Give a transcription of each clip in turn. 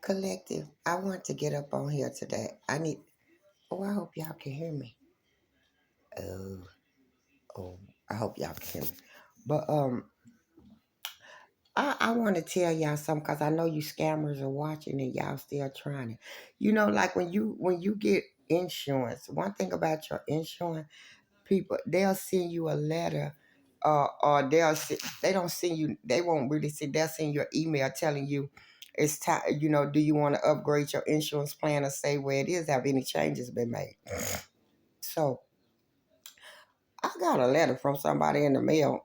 Collective, I want to get up on here today. I hope y'all can hear me. Oh, oh, I hope y'all can hear me. But I want to tell y'all something because I know you scammers are watching and y'all still trying it. Like when you get insurance, one thing about your insurance, people they'll send you a letter, or they don't send you. They won't really send. They'll send you an email telling you it's time. Do you want to upgrade your insurance plan or say where it is? Have any changes been made? So I got a letter from somebody in the mail,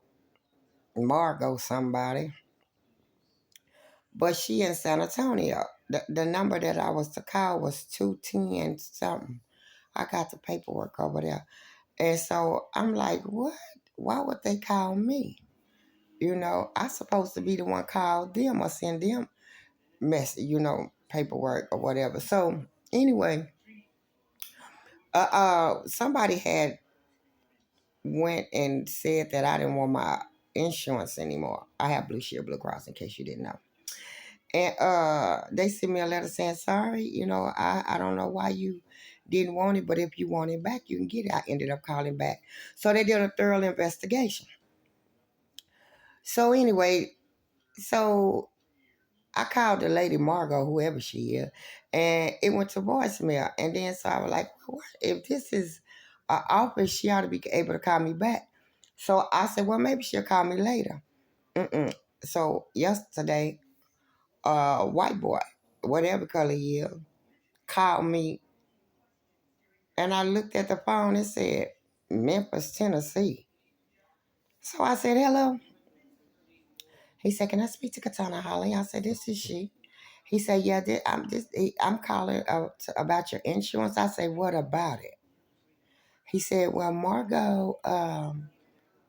Margot somebody, but she in San Antonio. The number that I was to call was 210 something. I got the paperwork over there. And so I'm like, what? Why would they call me? I supposed to be the one call them or send them message, paperwork or whatever. So anyway, somebody had went and said that I didn't want my insurance anymore. I have Blue Shield Blue Cross in case you didn't know. And they sent me a letter saying, sorry, I don't know why you didn't want it, but if you want it back, you can get it. I ended up calling back. So they did a thorough investigation. So anyway, so I called the lady Margot, whoever she is, and it went to voicemail. And then so I was like, what? If this is an office, she ought to be able to call me back. So I said, well, maybe she'll call me later. Mm-mm. So yesterday, white boy, whatever color he is, called me, and I looked at the phone and said, Memphis, Tennessee. So I said, hello. He said, can I speak to Katana Holly? I said, this is she. He said, yeah, I'm calling about your insurance. I said, what about it? He said, well, Margot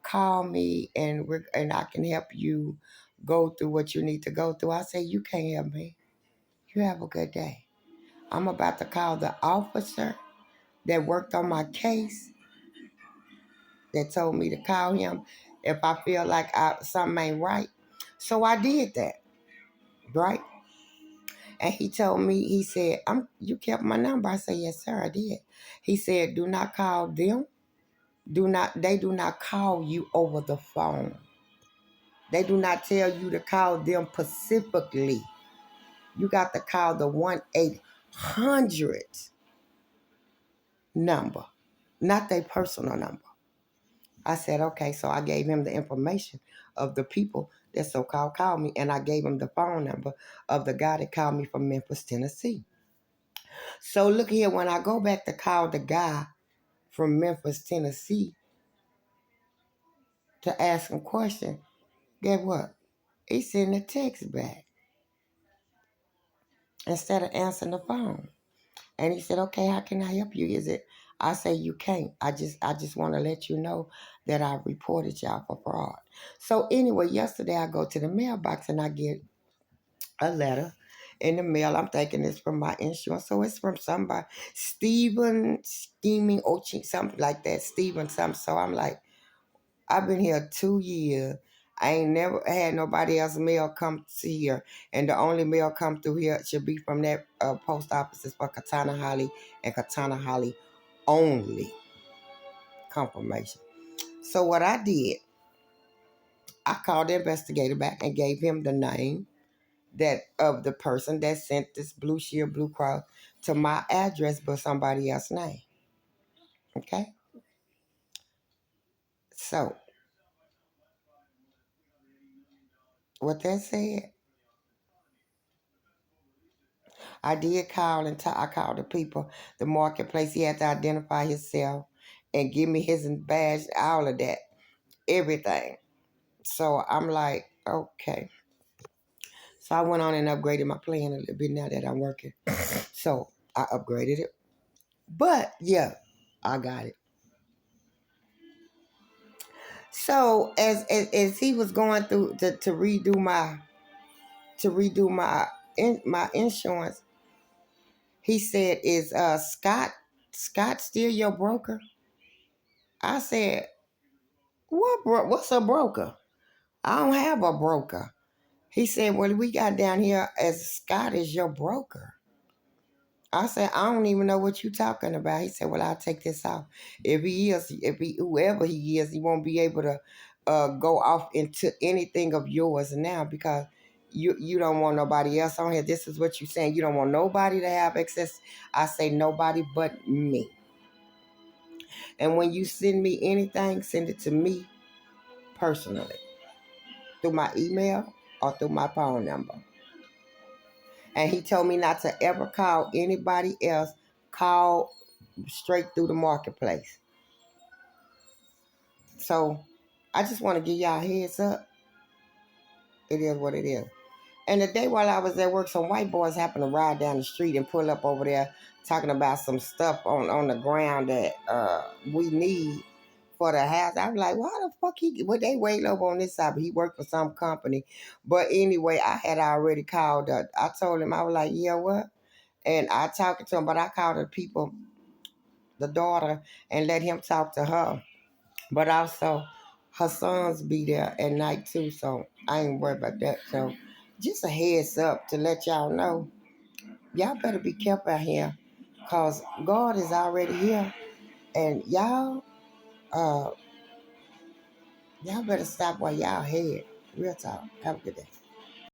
called me and I can help you go through what you need to go through. I said, you can't help me. You have a good day. I'm about to call the officer that worked on my case that told me to call him if I feel like something ain't right. So I did that, right? And he told me, he said, you kept my number. I said, yes, sir, I did. He said, do not call them. They do not call you over the phone. They do not tell you to call them specifically. You got to call the 1-800 number, not their personal number. I said, okay. So I gave him the information of the people that so-called called me, and I gave him the phone number of the guy that called me from Memphis, Tennessee. So look here, when I go back to call the guy from Memphis, Tennessee to ask him a question, guess what? He sent a text back instead of answering the phone. And he said, okay, how can I help you? I say, you can't. I just want to let you know that I reported y'all for fraud. So anyway, yesterday I go to the mailbox and I get a letter in the mail. I'm thinking it's from my insurance. So it's from somebody, Stephen Scheming Ochi, something like that, Stephen something. So I'm like, I've been here 2 years. I ain't never had nobody else mail come to here. And the only mail come through here should be from that post office is for Katana Holly and Katana Holly only confirmation. So what I did, I called the investigator back and gave him the name that of the person that sent this Blue Shield Blue Cross to my address but somebody else's name. Okay? So with that said, I did call and I called the people, the marketplace. He had to identify himself and give me his badge, all of that, everything. So I'm like, okay. So I went on and upgraded my plan a little bit now that I'm working. So I upgraded it. But yeah, I got it. So as he was going through to redo my insurance, he said, "Is Scott still your broker?" I said, "What's a broker? I don't have a broker." He said, well, we got down here as Scott is your broker. I said, I don't even know what you're talking about. He said, well, I'll take this off. If he, whoever he is, he won't be able to go off into anything of yours now because you don't want nobody else on here. This is what you're saying. You don't want nobody to have access. I say nobody but me. And when you send me anything, send it to me personally through my email or through my phone number. And he told me not to ever call anybody else. Call straight through the marketplace. So I just want to give y'all a heads up. It is what it is. And the day while I was at work, some white boys happened to ride down the street and pull up over there talking about some stuff on the ground that we need for the house. I was like, why the fuck they wait over on this side, but he worked for some company. But anyway, I had already called. I told him, I was like, yeah, what? And I talked to him, but I called the people, the daughter, and let him talk to her. But also, her sons be there at night too, so I ain't worried about that. So, just a heads up to let y'all know, y'all better be careful out here, cause God is already here, and uh, y'all better stop while y'all head. Real talk. Have a good day.